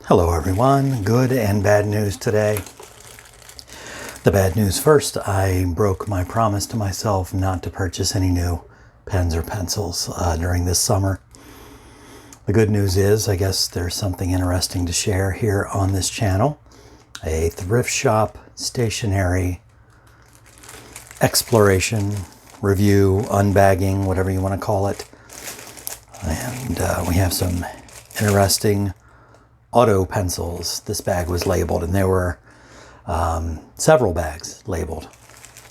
Hello everyone, good and bad news today. The bad news first, I broke my promise to myself not to purchase any new pens or pencils during this summer. The good news is, I guess there's something interesting to share here on this channel. A thrift shop, stationery, exploration, review, unbagging, whatever you want to call it. And we have some interesting auto pencils. This bag was labeled, and there were several bags labeled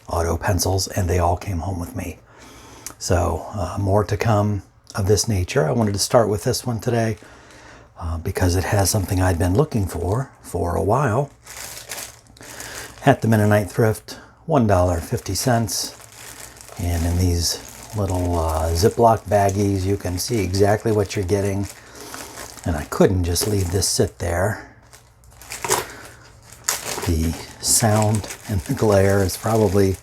auto pencils, and they all came home with me. So more to come of this nature. I wanted to start with this one today because it has something I'd been looking for a while. At the Mennonite Thrift, $1.50. And in these little Ziploc baggies, you can see exactly what you're getting. And I couldn't just leave this sit there. The sound and the glare is probably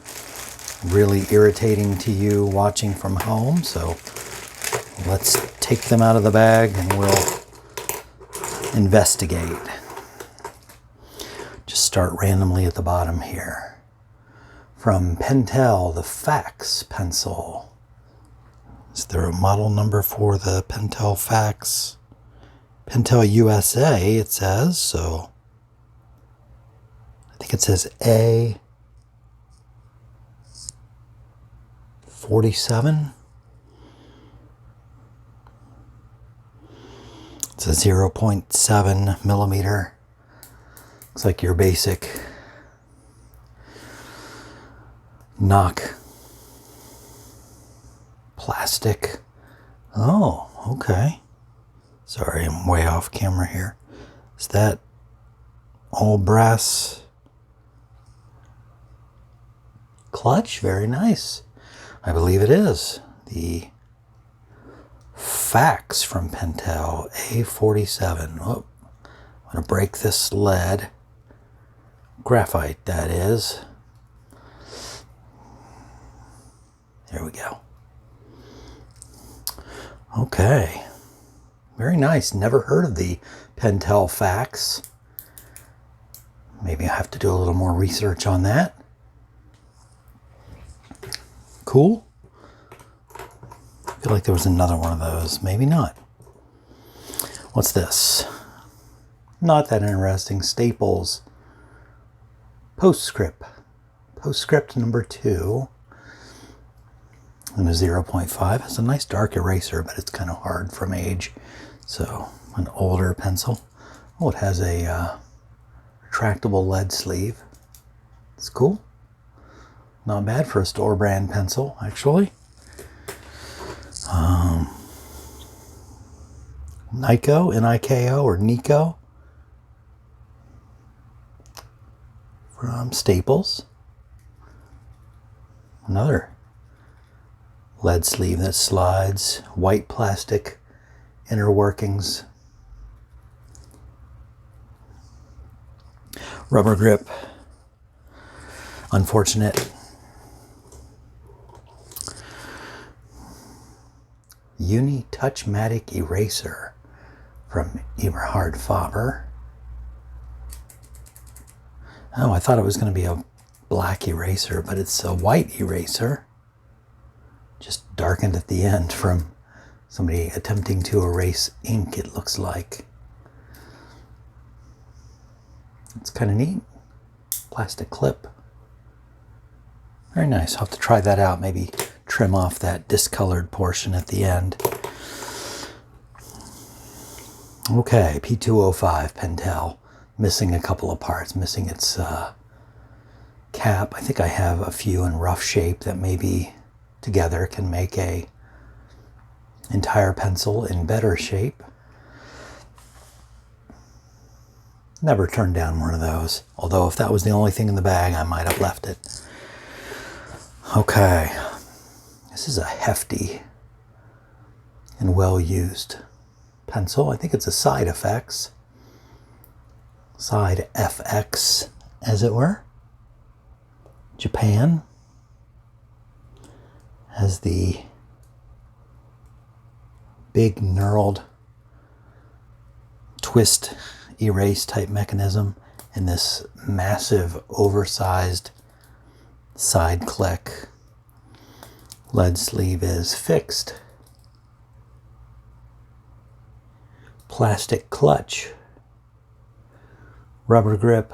really irritating to you watching from home. So let's take them out of the bag and we'll investigate. Just start randomly at the bottom here. From Pentel, the Fax pencil. Is there a model number for the Pentel Fax? Pentel USA, it says, so I think it says A47. It's a 0.7 millimeter. Looks like your basic knock plastic. Oh, okay. Sorry, I'm way off camera here. Is that all brass clutch? Very nice. I believe it is. The Fax from Pentel, A47. Oh, I'm going to break this lead. Graphite, that is. There we go. Okay. Very nice. Never heard of the Pentel Fax. Maybe I have to do a little more research on that. Cool. I feel like there was another one of those. Maybe not. What's this? Not that interesting. Staples. Postscript. Postscript number 2. And a 0.5. It's a nice dark eraser, but it's kind of hard from age. So, an older pencil. Oh, it has a retractable lead sleeve. It's cool. Not bad for a store brand pencil, actually. Niko, N-I-K-O, or Nico. From Staples. Another lead sleeve that slides, white plastic inner workings, rubber grip, unfortunate. Uni-Touch-Matic eraser from Eberhard Faber. Oh, I thought it was going to be a black eraser, but it's a white eraser. Just darkened at the end from somebody attempting to erase ink, it looks like. It's kind of neat. Plastic clip. Very nice. I'll have to try that out. Maybe trim off that discolored portion at the end. Okay, P205 Pentel. Missing a couple of parts. Missing its cap. I think I have a few in rough shape that maybe together can make a entire pencil in better shape. Never turned down one of those. Although if that was the only thing in the bag, I might have left it. Okay. This is a hefty and well-used pencil. I think it's a Side FX. Side FX, as it were. Japan. Has the big knurled twist erase type mechanism and this massive oversized side click. Lead sleeve is fixed. Plastic clutch. Rubber grip.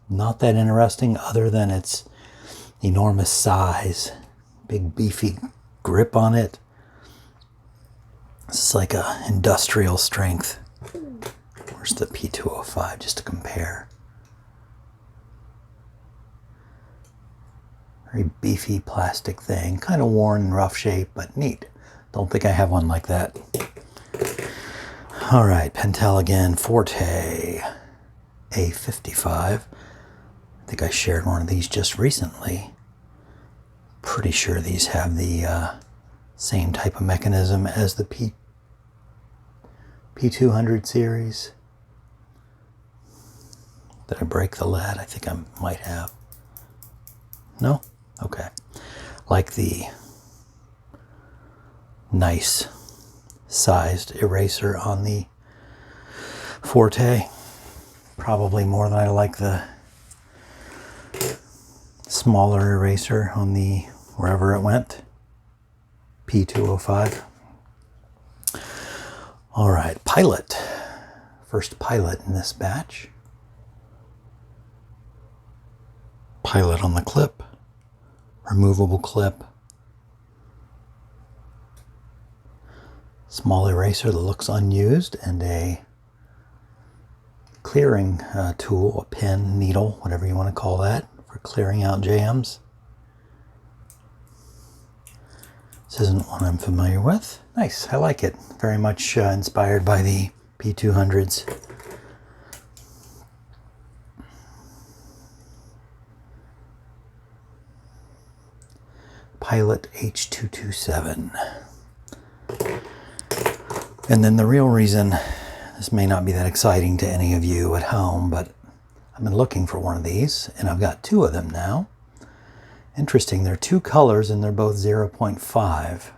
Not that interesting other than its enormous size. Big beefy grip on it. It's like a industrial strength. Where's the P205 just to compare? Very beefy plastic thing. Kind of worn and rough shape, but neat. Don't think I have one like that. All right, Pentel again, Forte A55. I think I shared one of these just recently. Pretty sure these have the same type of mechanism as the P200 series. Did I break the lead? I think I might have. No? Okay. Like the nice sized eraser on the Forte. Probably more than I like the smaller eraser on the wherever it went. P205. All right, Pilot. First Pilot in this batch. Pilot on the clip. Removable clip. Small eraser that looks unused, and a clearing tool, a pen, needle, whatever you want to call that, for clearing out jams. This isn't one I'm familiar with. Nice, I like it. Very much inspired by the P200s. Pilot H227. And then the real reason, this may not be that exciting to any of you at home, but I've been looking for one of these, and I've got two of them now. Interesting, they're two colors and they're both 0.5.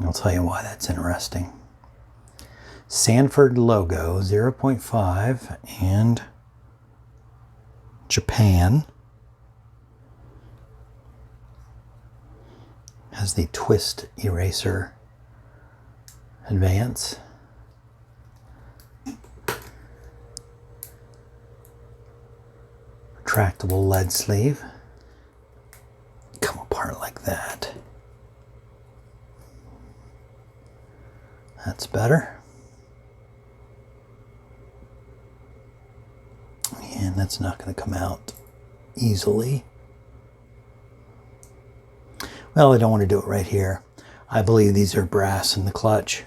I'll tell you why that's interesting. Sanford logo, 0.5, and Japan. Has the twist eraser advance. Retractable lead sleeve. Come apart like that. That's better. And that's not going to come out easily. Well, I don't want to do it right here. I believe these are brass in the clutch.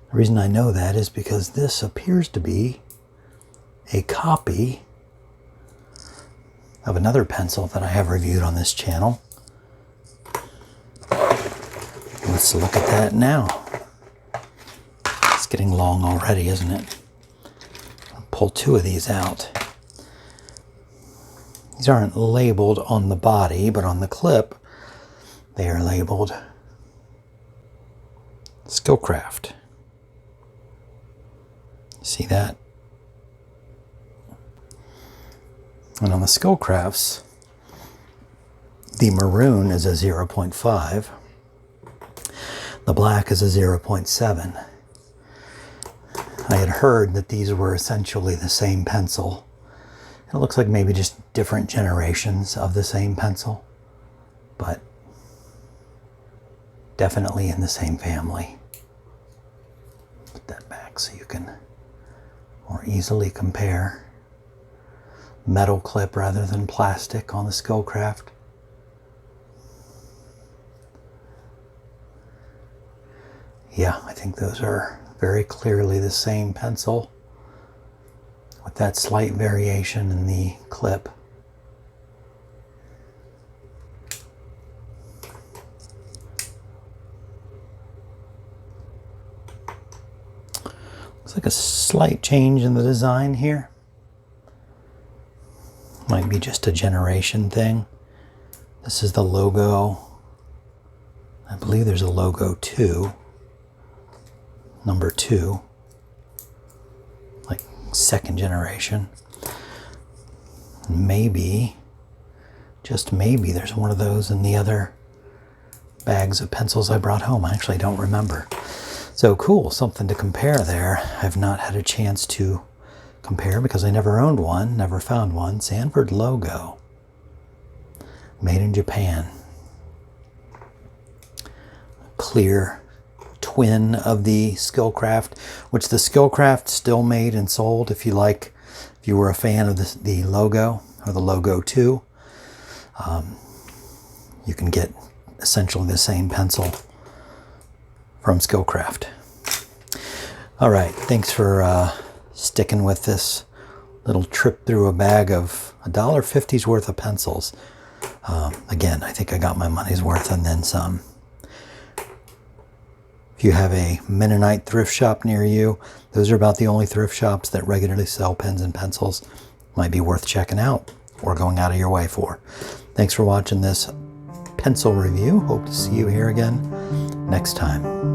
The reason I know that is because this appears to be a copy of another pencil that I have reviewed on this channel. Let's look at that now. It's getting long already, isn't it? I'll pull two of these out. These aren't labeled on the body, but on the clip, they are labeled Skilcraft. See that? And on the Skilcrafts, the maroon is a 0.5. The black is a 0.7. I had heard that these were essentially the same pencil. It looks like maybe just different generations of the same pencil, but definitely in the same family. Put that back so you can more easily compare. Metal clip rather than plastic on the Skilcraft. Yeah, I think those are very clearly the same pencil, with that slight variation in the clip. Looks like a slight change in the design here. Might be just a generation thing. This is the logo. I believe there's a logo 2. Number 2. second generation. Maybe, just maybe, there's one of those in the other bags of pencils I brought home. I actually don't remember. So cool, something to compare there. I've not had a chance to compare because I never owned one, never found one. Sanford logo. Made in Japan. Clear twin of the Skilcraft, which the Skilcraft still made and sold if you were a fan of the logo or the logo 2. You can get essentially the same pencil from Skilcraft. All right, thanks for sticking with this little trip through a bag of $1.50's worth of pencils. Again, I think I got my money's worth and then some. If you have a Mennonite thrift shop near you, those are about the only thrift shops that regularly sell pens and pencils. Might be worth checking out or going out of your way for. Thanks for watching this pencil review. Hope to see you here again next time.